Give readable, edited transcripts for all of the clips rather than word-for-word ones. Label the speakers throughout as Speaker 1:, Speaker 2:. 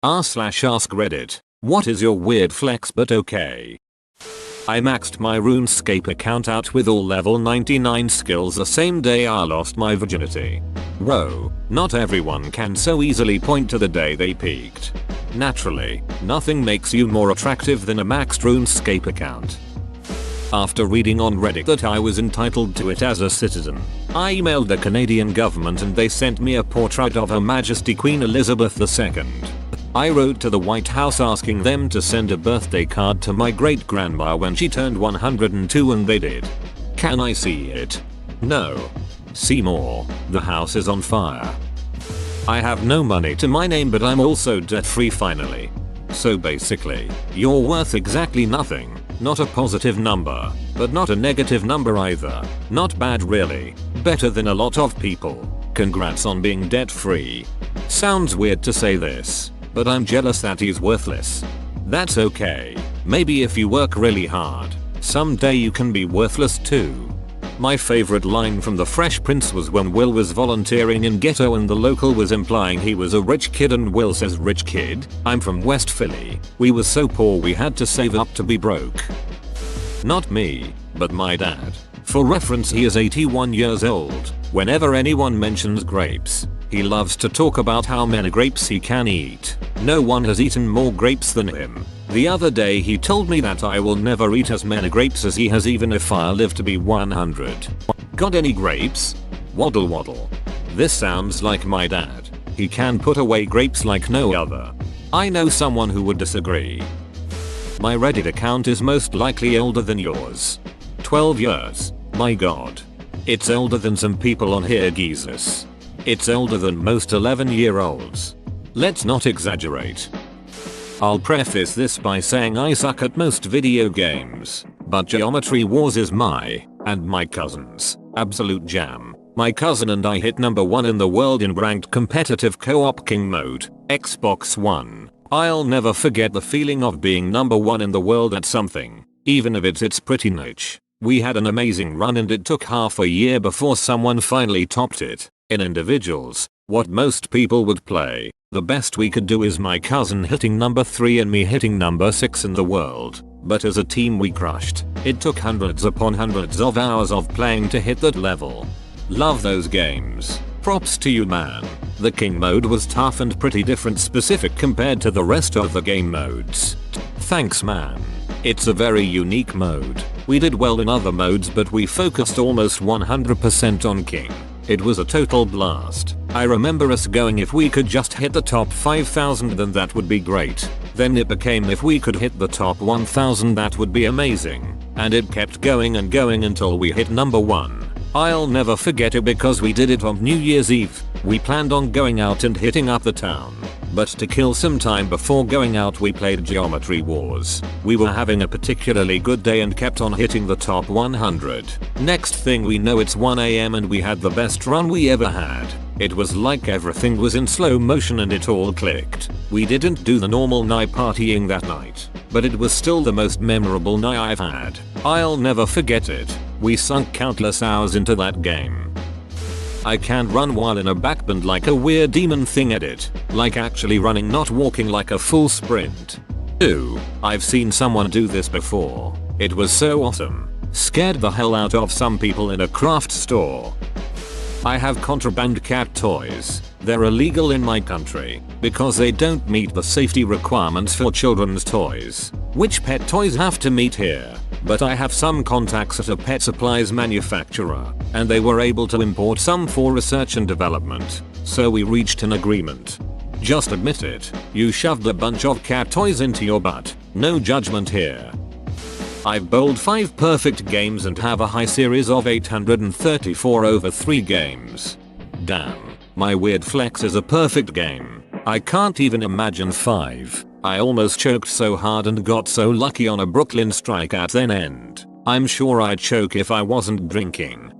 Speaker 1: r/ask Reddit. What is your weird flex but okay? I maxed my RuneScape account out with all level 99 skills the same day I lost my virginity. Whoa, not everyone can so easily point to the day they peaked. Naturally, nothing makes you more attractive than a maxed RuneScape account. After reading on Reddit that I was entitled to it as a citizen, I emailed the Canadian government and they sent me a portrait of Her Majesty Queen Elizabeth II. I wrote to the White House asking them to send a birthday card to my great-grandma when she turned 102 and they did. Can I see it? No. See more. The house is on fire. I have no money to my name but I'm also debt-free finally. So basically, you're worth exactly nothing. Not a positive number, but not a negative number either. Not bad really. Better than a lot of people. Congrats on being debt-free. Sounds weird to say this, but I'm jealous that he's worthless. That's okay. Maybe if you work really hard, someday you can be worthless too. My favorite line from The Fresh Prince was when Will was volunteering in Ghetto and the local was implying he was a rich kid and Will says, "Rich kid? I'm from West Philly. We were so poor we had to save up to be broke." Not me, but my dad. For reference, he is 81 years old. Whenever anyone mentions grapes, he loves to talk about how many grapes he can eat. No one has eaten more grapes than him. The other day he told me that I will never eat as many grapes as he has even if I live to be 100. Got any grapes? Waddle waddle. This sounds like my dad. He can put away grapes like no other. I know someone who would disagree. My Reddit account is most likely older than yours. 12 years. My god. It's older than some people on here, Jesus. It's older than most 11-year-olds. Let's not exaggerate. I'll preface this by saying I suck at most video games, but Geometry Wars is and my cousin's absolute jam. My cousin and I hit number 1 in the world in ranked competitive co-op king mode, Xbox One. I'll never forget the feeling of being number 1 in the world at something, even if it's pretty niche. We had an amazing run and it took half a year before someone finally topped it. In individuals, what most people would play, the best we could do is my cousin hitting number 3 and me hitting number 6 in the world. But as a team we crushed. It took hundreds upon hundreds of hours of playing to hit that level. Love those games. Props to you, man. The king mode was tough and pretty different specific compared to the rest of the game modes. Thanks, man. It's a very unique mode. We did well in other modes but we focused almost 100% on king. It was a total blast. I remember us going if we could just hit the top 5,000 then that would be great. Then it became if we could hit the top 1,000 that would be amazing. And it kept going and going until we hit number 1. I'll never forget it because we did it on New Year's Eve. We planned on going out and hitting up the town. But to kill some time before going out we played Geometry Wars. We were having a particularly good day and kept on hitting the top 100. Next thing we know it's 1 AM and we had the best run we ever had. It was like everything was in slow motion and it all clicked. We didn't do the normal night partying that night, but it was still the most memorable night I've had. I'll never forget it. We sunk countless hours into that game. I can run while in a backbend like a weird demon thing edit. Like actually running, not walking, like a full sprint. Ooh, I've seen someone do this before. It was so awesome. Scared the hell out of some people in a craft store. I have contraband cat toys. They're illegal in my country because they don't meet the safety requirements for children's toys, which pet toys have to meet here. But I have some contacts at a pet supplies manufacturer, and they were able to import some for research and development, so we reached an agreement. Just admit it, you shoved a bunch of cat toys into your butt. No judgment here. I've bowled 5 perfect games and have a high series of 834 over 3 games. Damn, my weird flex is a perfect game. I can't even imagine 5. I almost choked so hard and got so lucky on a Brooklyn strike at then end. I'm sure I'd choke if I wasn't drinking.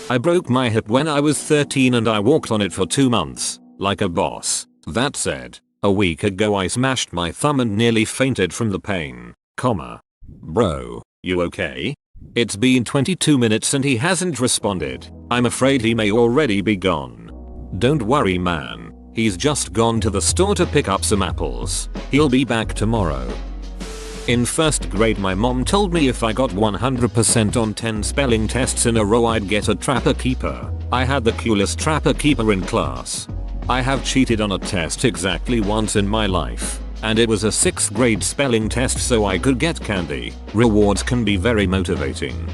Speaker 1: I broke my hip when I was 13 and I walked on it for 2 months, like a boss. That said, a week ago I smashed my thumb and nearly fainted from the pain, Bro, you okay? It's been 22 minutes and he hasn't responded. I'm afraid he may already be gone. Don't worry, man. He's just gone to the store to pick up some apples. He'll be back tomorrow. In first grade my mom told me if I got 100% on 10 spelling tests in a row I'd get a Trapper Keeper. I had the coolest Trapper Keeper in class. I have cheated on a test exactly once in my life, and it was a 6th grade spelling test so I could get candy. Rewards can be very motivating.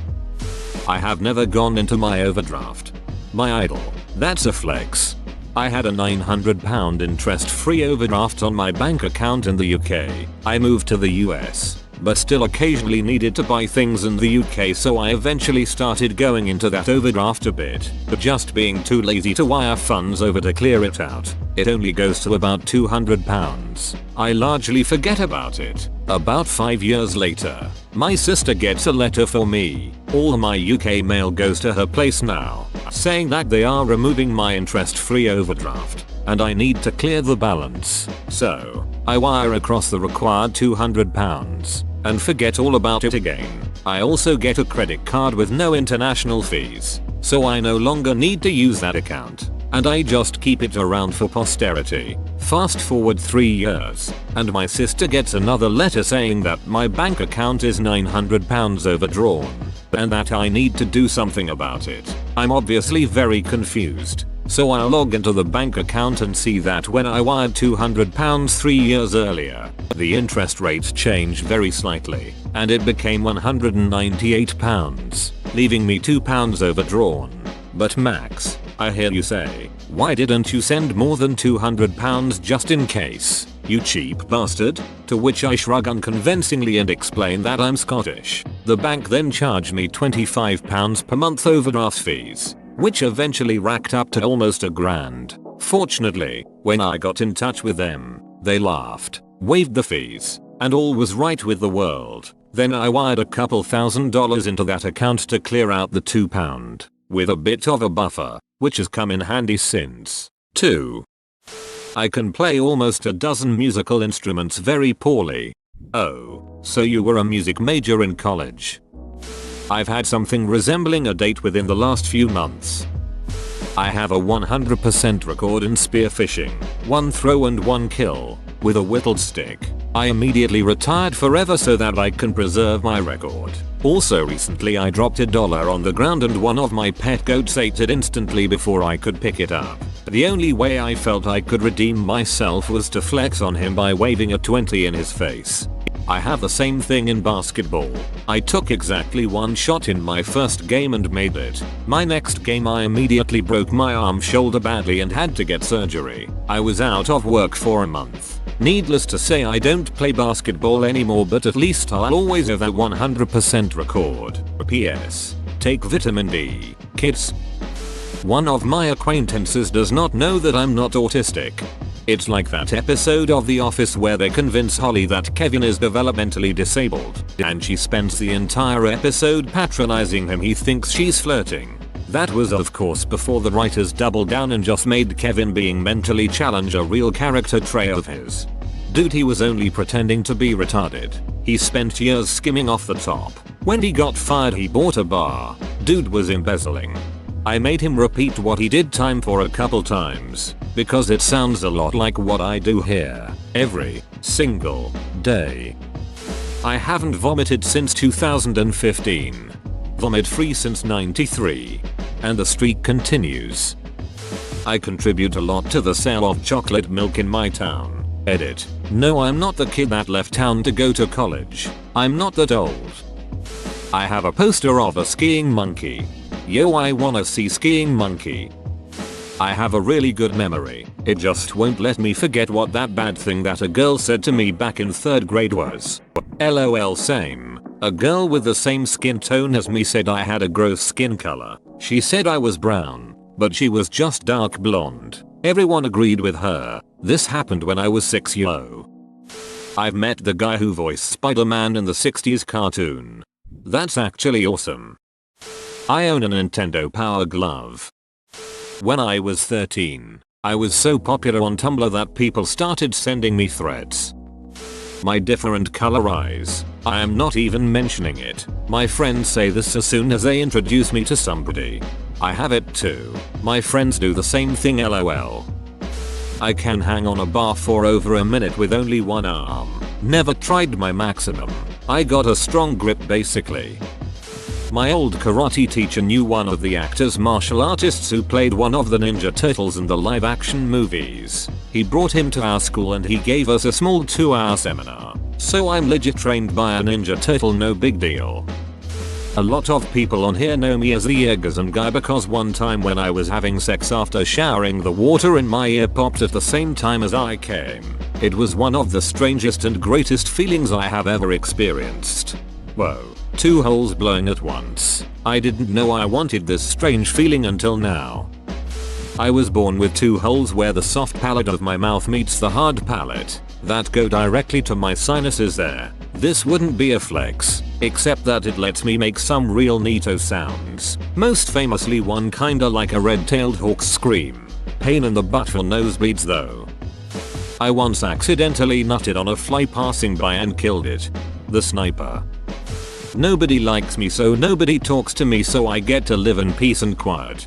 Speaker 1: I have never gone into my overdraft. My idol. That's a flex. I had a £900 interest-free overdraft on my bank account in the UK. I moved to the US, but still occasionally needed to buy things in the UK so I eventually started going into that overdraft a bit, but just being too lazy to wire funds over to clear it out. It only goes to about £200. I largely forget about it. About 5 years later, my sister gets a letter for me. All my UK mail goes to her place now, saying that they are removing my interest-free overdraft, and I need to clear the balance. So, I wire across the required £200, and forget all about it again. I also get a credit card with no international fees, so I no longer need to use that account, and I just keep it around for posterity. Fast forward 3 years, and my sister gets another letter saying that my bank account is £900 overdrawn, and that I need to do something about it. I'm obviously very confused, so I log into the bank account and see that when I wired £200 3 years earlier, the interest rates changed very slightly, and it became £198, leaving me £2 overdrawn. But Max, I hear you say, why didn't you send more than £200 just in case, you cheap bastard? To which I shrug unconvincingly and explain that I'm Scottish. The bank then charged me £25 per month overdraft fees, which eventually racked up to almost £1,000. Fortunately, when I got in touch with them, they laughed, waived the fees, and all was right with the world. Then I wired a couple $1,000 into that account to clear out the £2, with a bit of a buffer, which has come in handy since. 2. I can play almost a dozen musical instruments very poorly. Oh, so you were a music major in college? I've had something resembling a date within the last few months. I have a 100% record in spearfishing, 1 throw and 1 kill, with a whittled stick. I immediately retired forever so that I can preserve my record. Also recently I dropped $1 on the ground and one of my pet goats ate it instantly before I could pick it up. The only way I felt I could redeem myself was to flex on him by waving a 20 in his face. I have the same thing in basketball. I took exactly 1 shot in my first game and made it. My next game I immediately broke my arm shoulder badly and had to get surgery. I was out of work for a month. Needless to say I don't play basketball anymore, but at least I'll always have that 100% record. P.S. Take vitamin D, kids. One of my acquaintances does not know that I'm not autistic. It's like that episode of The Office where they convince Holly that Kevin is developmentally disabled, and she spends the entire episode patronizing him. He thinks she's flirting. That was of course before the writers doubled down and just made Kevin being mentally challenged a real character trait of his. Dude, he was only pretending to be retarded. He spent years skimming off the top. When he got fired he bought a bar. Dude was embezzling. I made him repeat what he did time for a couple times, because it sounds a lot like what I do here, every single day. I haven't vomited since 2015. Vomit free since '93. And the streak continues. I contribute a lot to the sale of chocolate milk in my town. Edit. No, I'm not the kid that left town to go to college. I'm not that old. I have a poster of a skiing monkey. Yo, I wanna see skiing monkey. I have a really good memory. It just won't let me forget what that bad thing that a girl said to me back in 3rd grade was. LOL, same. A girl with the same skin tone as me said I had a gross skin color. She said I was brown, but she was just dark blonde. Everyone agreed with her. This happened when I was 6 years old. I've met the guy who voiced Spider-Man in the 60s cartoon. That's actually awesome. I own a Nintendo Power Glove. When I was 13, I was so popular on Tumblr that people started sending me threats. My different color eyes. I am not even mentioning it. My friends say this as soon as they introduce me to somebody. I have it too. My friends do the same thing, LOL. I can hang on a bar for over a minute with only one arm. Never tried my maximum. I got a strong grip basically. My old karate teacher knew one of the actors martial artists who played one of the Ninja Turtles in the live action movies. He brought him to our school and he gave us a small 2-hour seminar. So I'm legit trained by a Ninja Turtle, no big deal. A lot of people on here know me as the Eargasm guy because one time when I was having sex after showering, the water in my ear popped at the same time as I came. It was one of the strangest and greatest feelings I have ever experienced. Whoa, 2 holes blowing at once. I didn't know I wanted this strange feeling until now. I was born with 2 holes where the soft palate of my mouth meets the hard palate that go directly to my sinuses there. This wouldn't be a flex, except that it lets me make some real neato sounds. Most famously one kinda like a red-tailed hawk's scream. Pain in the butt for nosebleeds though. I once accidentally nutted on a fly passing by and killed it. The sniper. Nobody likes me so nobody talks to me so I get to live in peace and quiet.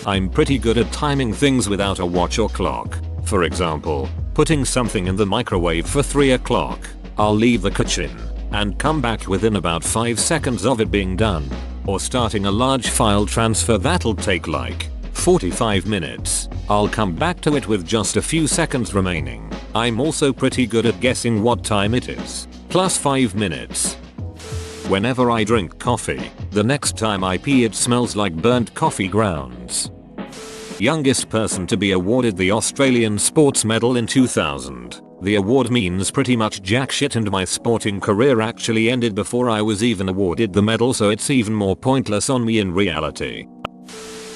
Speaker 1: I'm pretty good at timing things without a watch or clock. For example, putting something in the microwave for 3 o'clock. I'll leave the kitchen and come back within about 5 seconds of it being done. Or starting a large file transfer that'll take like 45 minutes. I'll come back to it with just a few seconds remaining. I'm also pretty good at guessing what time it is. Plus 5 minutes. Whenever I drink coffee, the next time I pee it smells like burnt coffee grounds. Youngest person to be awarded the Australian Sports Medal in 2000. The award means pretty much jack shit and my sporting career actually ended before I was even awarded the medal, so it's even more pointless on me in reality.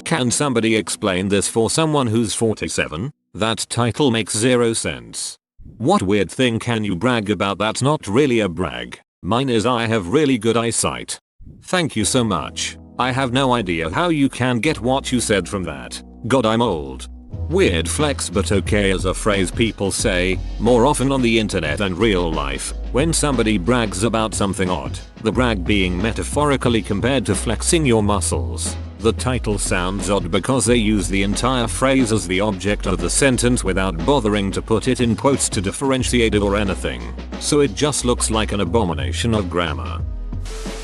Speaker 1: Can somebody explain this for someone who's 47? That title makes 0 sense. What weird thing can you brag about that's not really a brag? Mine is I have really good eyesight. Thank you so much. I have no idea how you can get what you said from that. God, I'm old. Weird flex but okay is a phrase people say more often on the internet and real life when somebody brags about something odd, the brag being metaphorically compared to flexing your muscles. The title sounds odd because they use the entire phrase as the object of the sentence without bothering to put it in quotes to differentiate it or anything, so it just looks like an abomination of grammar.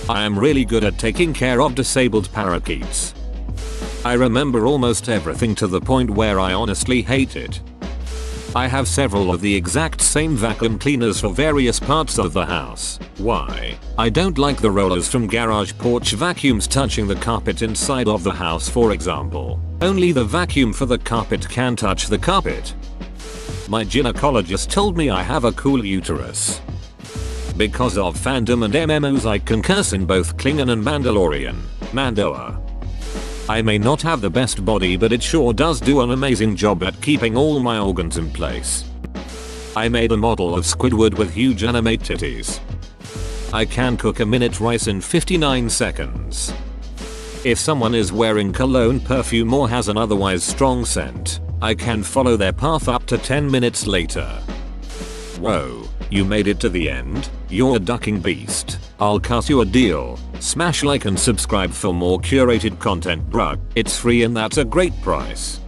Speaker 1: I am really good at taking care of disabled parakeets. I remember almost everything to the point where I honestly hate it. I have several of the exact same vacuum cleaners for various parts of the house. Why? I don't like the rollers from garage porch vacuums touching the carpet inside of the house, for example. Only the vacuum for the carpet can touch the carpet. My gynecologist told me I have a cool uterus. Because of fandom and MMOs I can curse in both Klingon and Mandalorian. Mandoa. I may not have the best body but it sure does do an amazing job at keeping all my organs in place. I made a model of Squidward with huge anime titties. I can cook a minute rice in 59 seconds. If someone is wearing cologne, perfume or has an otherwise strong scent, I can follow their path up to 10 minutes later. Whoa, you made it to the end? You're a ducking beast. I'll cut you a deal. Smash like and subscribe for more curated content, bruh. It's free and that's a great price.